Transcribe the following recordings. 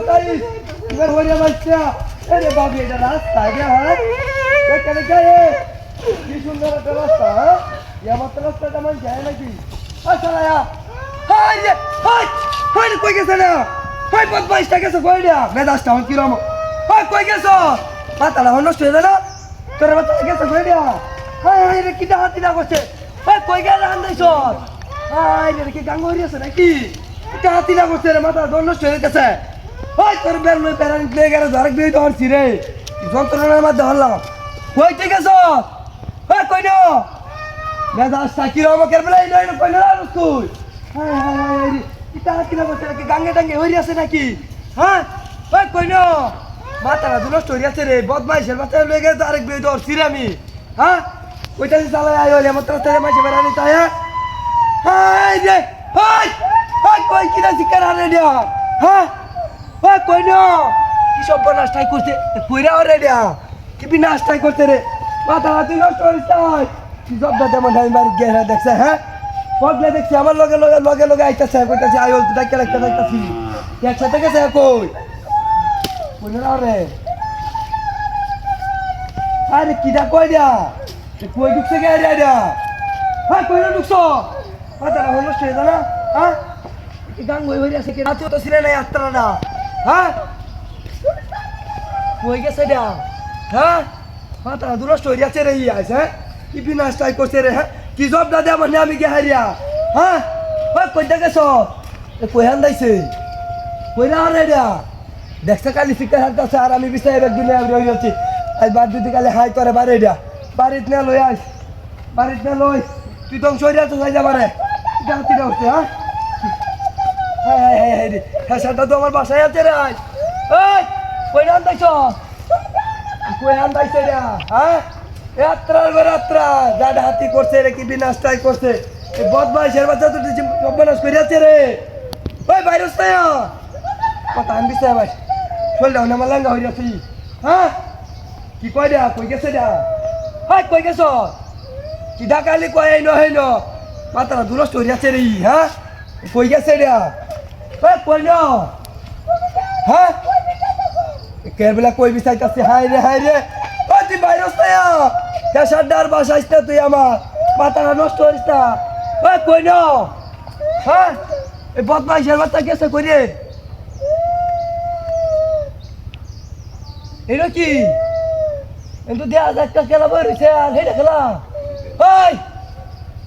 তাই এবার হইয়া বাচ্চা আরে বাবু এটা রাস্তা এটা হ্যাঁ এখানে গায়ে কি সুন্দর একটা রাস্তা হ্যাঁ আমার তো রাস্তাটা মান যায় নাকি আচ্ছা হাই রে হাই হাই কই গেছে না হাই 25 টাকা গেছে কইডা মেজাজটা আমার কিরম হাই কই গেছো পাতাটা নষ্ট হয়ে গেল তোর বাচ্চা গেছে কইডা হাই হাই রে কি হাতি না করছে হাই কই গেল আন্দাইছ হাই রে কি গাঙ্গরি আছে নাকি কি হাতি না করছে রে মাথা নষ্ট হয়ে গেছে হাই তোর বেল লই প্যারেন্ট প্লে গেল আরেক বেই ধরছি রে যন্ত্রণার মধ্যে হলাম কই ঠিক আছে হাই কই না মেজাজটা কিরম কেবলাই নয় কই না তুই হাই হাই হাই রে এটা হাতি না করছে নাকি গাঙ্গে টাঙ্গে হইরি আছে নাকি হ্যাঁ ওই কই না মাথাটা দুটো স্টোরি আছে রে বদমাইশের মাথা লয়ে গেছে আরেক বেই ধরছি রে আমি হ্যাঁ ওইটা চালাই আয় হলে আমার রাস্তায় মাইসে বেড়ানি তাই হাই রে হাই হাই কই কিনা শিকার আনে দিয়া হ্যাঁ ওই কই না কি সব নাস্তাই করছে কইরা ওরে দিয়া কি বি নাস্তাই করতে রে মাথা তুই নষ্ট করিস তাই কি সব দাদা মনে হয় মারি গেরা দেখছে হ্যাঁ পগলে দেখছি আমার লগে লগে লগে লগে আইতাছে কইতাছে আই হল ডাক্তার একটা দেখতাছি একসাথে গেছে কই কই না রে আরে কিডা কই দিয়া কই ঢুকছে গে রে দিয়া হ্যাঁ কই না ঢুকছো মাথাটা হলো সে জানা হ্যাঁ কি গাং হই আছে কি রাতে তো ছিল না যাত্রাটা হ্যাঁ কই গেছে দিয়া হ্যাঁ মাথাটা দুটো স্টোরি আছে রে আইছে হ্যাঁ কি বিনাশটাই করছে রে হ্যাঁ কি জব দাদা মানে আমি গে হারিয়া হ্যাঁ ওই কইটা গেছ কই হান্দাইছে কই না রে দিয়া দেখছে কালি ফিকার হাঁটতেছে আর আমি বিছাই একদিন রয়ে যাচ্ছি আজ বাদ দিতে কালে হাই করে বাড়ি দিয়া বাড়িতে না লই আস বাড়িতে না লই তুই তো সরিয়া তো যাই যাবারে জানতি না উঠছে হ্যাঁ হাই হাই হাই হাই রে হ্যাঁ সেটা তো আমার বাসায় আছে রে আজ এই কই না হান্দাইছ কই হান্দাইছে রে হ্যাঁ যাত্রার গো যাত্রা যাটা হাতি করছে রে কি বিনাশটাই করছে এই বদমাইশের বাচ্চা তো সর্বনাশ করিয়াছে রে ওই ভাইরাস তাই কথা আমি বিছাই ভাই চল দাও না মালাঙ্গা হই যাচ্ছি হ্যাঁ কি কই দিয়া কই গেছে দিয়া হাই কই গেছ কি ডাকালি কই এই ন মাতারা দুরস্ত হই যাচ্ছে রে হ্যাঁ কই গেছে দিয়া ওই কই ন হ্যাঁ কেবলা কই বিছাইতাছি হাই রে ও তুই ভাইরাস তাই কেসারদার বাসাইস না তুই আমার মাথাটা নষ্ট করিস না ওই কই ন হ্যাঁ এই বদমাইশের বাচ্চা গেছে কই রে এটা কি কিন্তু দেয়া একটা খেলা বই রয়েছে আর হেটা খেলা ওই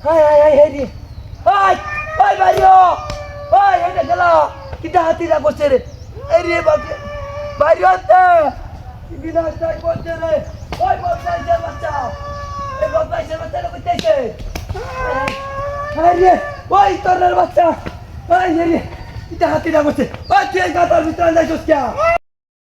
হাই হাই হাই হাই রে ওই ওই বাইরিও ওই হেটা খেলা কিটা হাতিরা করছে রে এই রে বাবা বাইরিও তে বিনাশটাই করছে রে ওই বদমাইশের বাচ্চা এই বদমাইশের বাচ্চা রে কইতেছে হাই রে ওই তোরের বাচ্চা ওই রে কিটা হাতিরা করছে ওই তুই গাতার ভিতরে যাইছস কে